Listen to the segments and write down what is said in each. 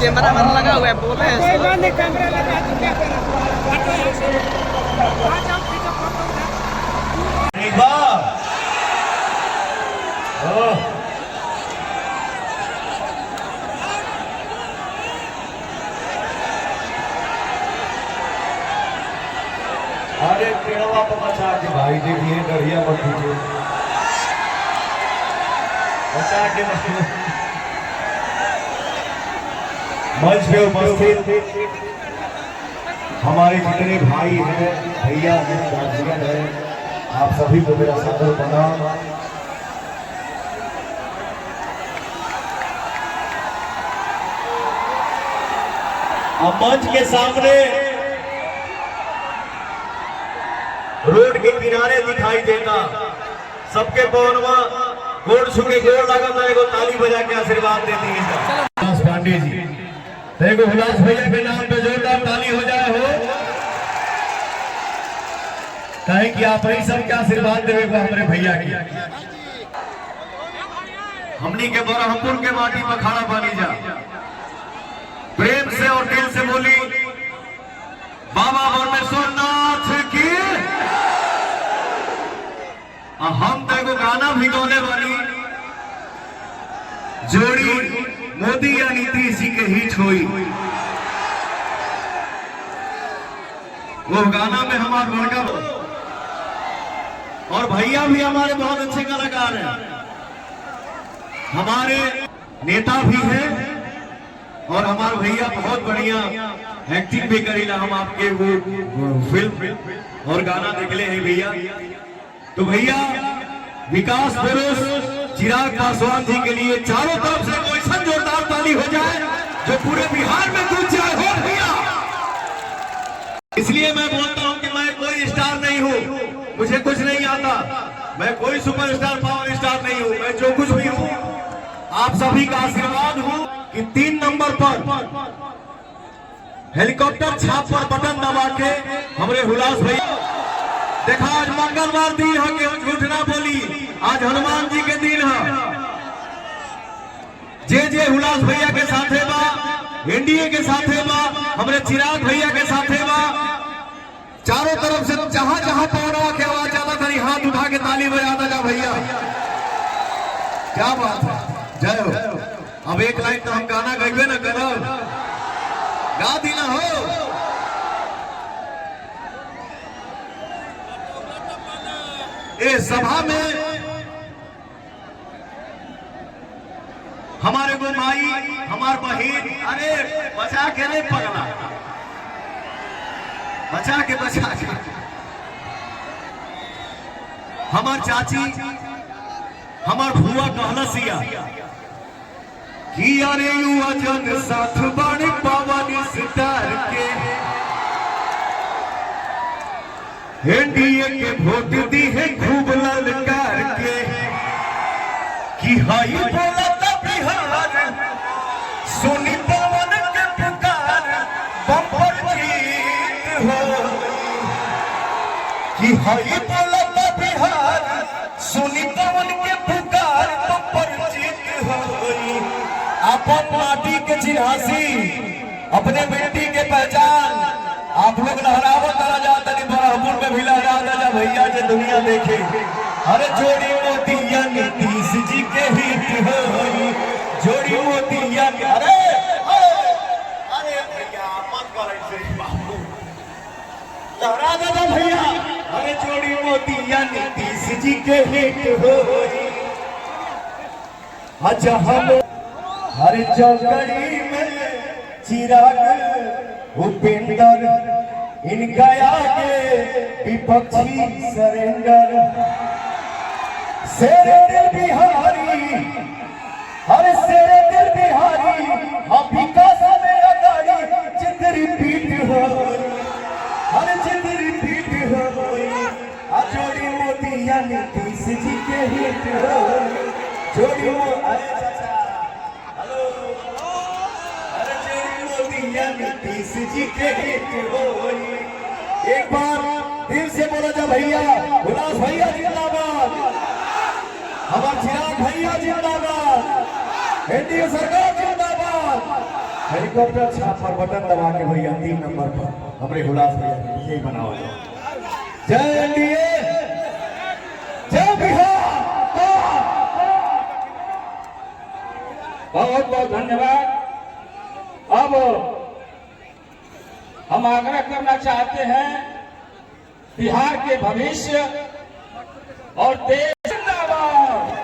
Camera man लगा हुआ है, बोले कैमरा लगा तो क्या करें? अरे पेड़वा पर बचा के भाई देखिए डरिया मत दीजिए, बचा के मंच पे उपस्थित हमारे जितने भाई हैं, भैया हैं, गार्जियन हैं, आप सभी को मेरा सादर प्रणाम। अब मंच के सामने रोड के किनारे दिखाई देता सबके पवनवा गोड़ छुके गोड़ लगा एगो ताली बजा के आशीर्वाद देती है पांडे जी। देखो हुलास भैया के नाम पे जोरदार ताली हो जाए हो, कहे कि आप ही सब क्या आशीर्वाद देवे को हमारे भैया की। हमनी के बरहमपुर के माटी में खाना पानी जा प्रेम से और दिल से बोली बाबा परमेश्वर नाथ की। हम तो एगो गाना भी गौने वाली जोड़ी मोदी या नीतीश जी के हिट हुई, वो गाना में हमारा बड़का और भैया भी हमारे बहुत अच्छे कलाकार हैं, हमारे नेता भी हैं और हमारे भैया बहुत बढ़िया एक्टिंग भी करेला। हम आपके वो फिल्म और गाना निकले हैं भैया। तो भैया विकास पुरुष चिराग पासवान जी के लिए चारों तरफ से कोई सन जोरदार ताली हो जाए जो पूरे बिहार में गूंज जाए हो भैया। इसलिए मैं बोलता हूं कि मैं कोई स्टार नहीं हूं, मुझे कुछ नहीं आता, मैं कोई सुपरस्टार पावर स्टार नहीं हूं, मैं जो कुछ भी हूं आप सभी का आशीर्वाद हूं कि 3 नंबर पर हेलीकॉप्टर छाप पर बटन दबा के हमारे हुलास भैया देखा। आज मंगलवार दिन है कि हम झूठ ना बोली, आज हनुमान जी के दिन है। जे हुलास भैया के साथे बा, एनडीए के साथे बा, हमारे चिराग भैया के साथे बा, चारों तरफ से जहां जहां पौड़ा के आवाज ज्यादा करी हाथ उठा के ताली बजाता जा भैया, क्या बात है, जय हो। अब एक लाइन तो हम गाना गईबे ना करो, गा दी ना हो। ए सभा में हमारे को माई हमार बहन, अरे बचा के नहीं पगला, बचा के हमार चाची हमार भुआ कहलसिया कि अरे युवा जन साथ बाणी पावन सितार के एनडीए के वोट दी है खूब ललकार के कि हाई बोला बिहार सोनी पवन के पुकार बम्पर जीत हो कि हाई बोला बिहार सोनी पवन के पुकार बम्पर जीत हो। अपन माटी के चिन्हासी अपने बेटी के पहचान आप लोग लहरावत करा जाता नहीं, बरहमपुर में भी लहरा जा भैया जो दुनिया देखे। अरे जोड़ी मोतिया नीतीश जी के हित हो, जोड़ी मोतिया अरे अरे भैया मत करे बाबू, लहरा जा भैया। अरे जोड़ी मोतिया नीतीश जी के हित हो। अच्छा हम हर चौकड़ी में चिराग उपेंद्र इनका आगे विपक्षी सरेंडर, शेरे दिल बिहारी हर शेरे दिल बिहारी हम विकास में अगाड़ी चितरी पीठ हो, हर चितरी पीठ हो। जोड़ी मोतिया नीतीश जी के हित हो, जोड़ी अरे हेलो, अरे जोड़ी मोतिया नीतीश जी के हित हो। एक बार दिल से बोला जा भैया, हुलास भैया जिंदाबाद, हमारे चिराग भैया जिंदाबाद, एनडीए सरकार जिंदाबाद। हेलीकॉप्टर छाप पर बटन दबा के भैया 3 नंबर पर हमारे हुलास भैया यही बनाओ। जय एनडीए, जय बिहार। बहुत बहुत धन्यवाद। अब हम आग्रह करना चाहते हैं बिहार के भविष्य और देश जिंदाबाद।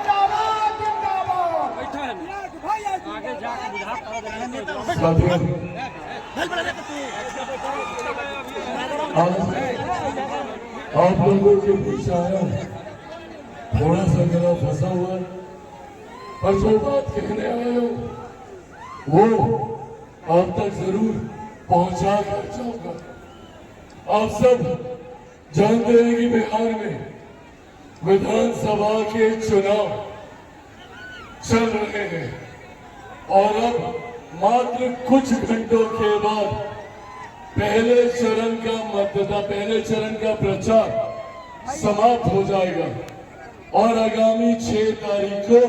आप लोगों के बीच आया थोड़ा सा गला फंसा हुआ, पर जो बात कहने आया हूं वो आप तक जरूर पहुंचा कर जाऊंगा। आप सब जानते हैं कि बिहार में विधानसभा के चुनाव चल रहे हैं और अब मात्र कुछ घंटों के बाद पहले चरण का प्रचार समाप्त हो जाएगा और आगामी 6 तारीख को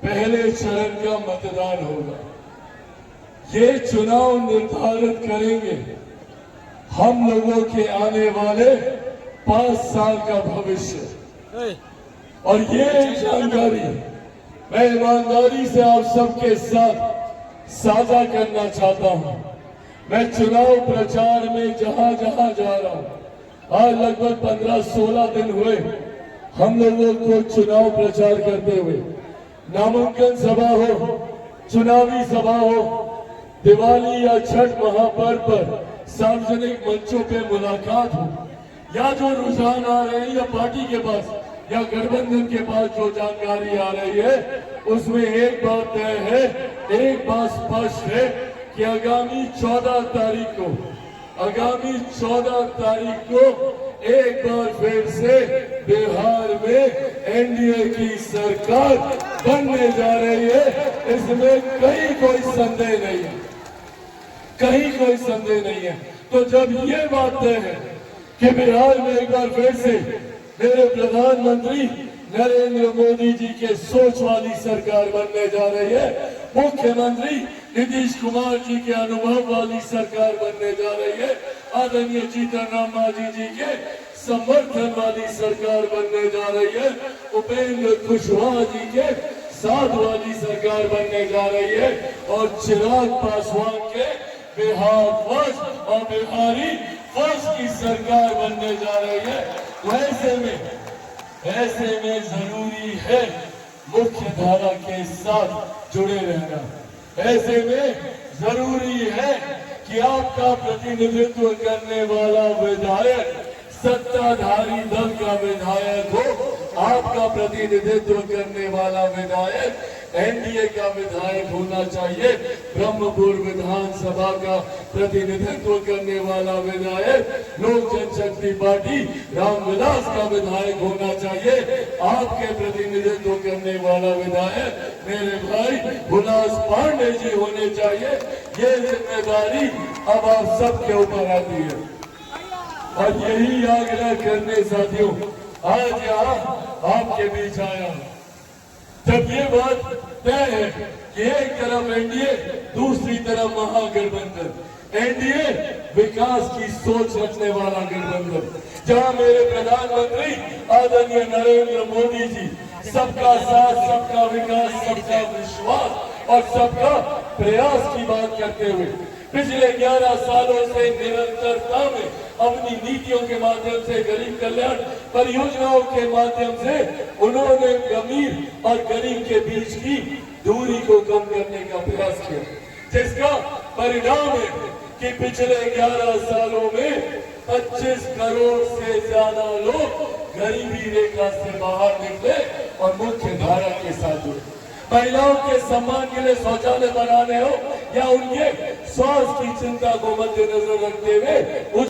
पहले चरण का मतदान होगा। ये चुनाव निर्धारित करेंगे हम लोगों के आने वाले 5 साल का भविष्य। और ये जानकारी मैं ईमानदारी से आप सबके साथ साझा करना चाहता हूं। मैं चुनाव प्रचार में जहां जहां जा रहा हूं, आज लगभग 15-16 दिन हुए हम लोगों को चुनाव प्रचार करते हुए। नामांकन सभा हो, चुनावी सभा हो, दिवाली या छठ महापर्व पर सार्वजनिक मंचों पे मुलाकात हो, या जो रुझान आ रहे हैं या पार्टी के पास या गठबंधन के पास जो जानकारी आ रही है, उसमें एक बात तय है, एक बात स्पष्ट है कि आगामी 14 तारीख को एक बार फिर से बिहार में एनडीए की सरकार बनने जा रही है। इसमें कहीं कोई संदेह नहीं है, कहीं कोई संदेह नहीं है। तो जब ये बात तय है कि बिहार में एक बार फिर से मेरे प्रधानमंत्री नरेंद्र मोदी जी के सोच वाली सरकार बनने जा रही है, मुख्यमंत्री नीतीश कुमार जी के अनुभव वाली सरकार बनने जा रही है, आदरणीय जीतन राम मांझी जी के समर्थन वाली सरकार बनने जा रही है, उपेंद्र कुशवाहा जी के साथ वाली सरकार बनने जा रही है, और चिराग पासवान के बिहार फर्स्ट और बिहारी फर्स्ट की सरकार बनने जा रही है। ऐसे में जरूरी है मुख्य धारा के साथ जुड़े रहना। ऐसे में जरूरी है कि आपका प्रतिनिधित्व करने वाला विधायक सत्ताधारी दल का विधायक हो, आपका प्रतिनिधित्व करने वाला विधायक एनडीए का विधायक होना चाहिए, ब्रह्मपुर विधानसभा का प्रतिनिधित्व करने वाला विधायक लोक जनशक्ति पार्टी रामविलास का विधायक होना चाहिए, आपके प्रतिनिधित्व करने वाला विधायक मेरे भाई हुलास पांडे जी होने चाहिए। ये जिम्मेदारी अब आप सबके ऊपर आती है और यही आग्रह करने साथियों आज यहाँ आपके बीच आया। जब ये बात तय है कि एक तरफ एनडीए, दूसरी तरफ महागठबंधन, एनडीए विकास की सोच रखने वाला गठबंधन, जहां मेरे प्रधानमंत्री आदरणीय नरेंद्र मोदी जी सबका साथ, सबका विकास, सबका विश्वास और सबका प्रयास की बात करते हुए पिछले 11 सालों से निरंतरता में अपनी नीतियों के माध्यम से, गरीब कल्याण परियोजनाओं के माध्यम से उन्होंने अमीर और गरीब के बीच की दूरी को कम करने का प्रयास किया, जिसका परिणाम है कि पिछले 11 सालों में 25 करोड़ से ज्यादा लोग गरीबी रेखा से बाहर निकले और मुख्य धारा के साथ जुड़े। महिलाओं के सम्मान के लिए शौचालय बनाने हो या उनके स्वास्थ्य की चिंता को मद्देनजर रखते हुए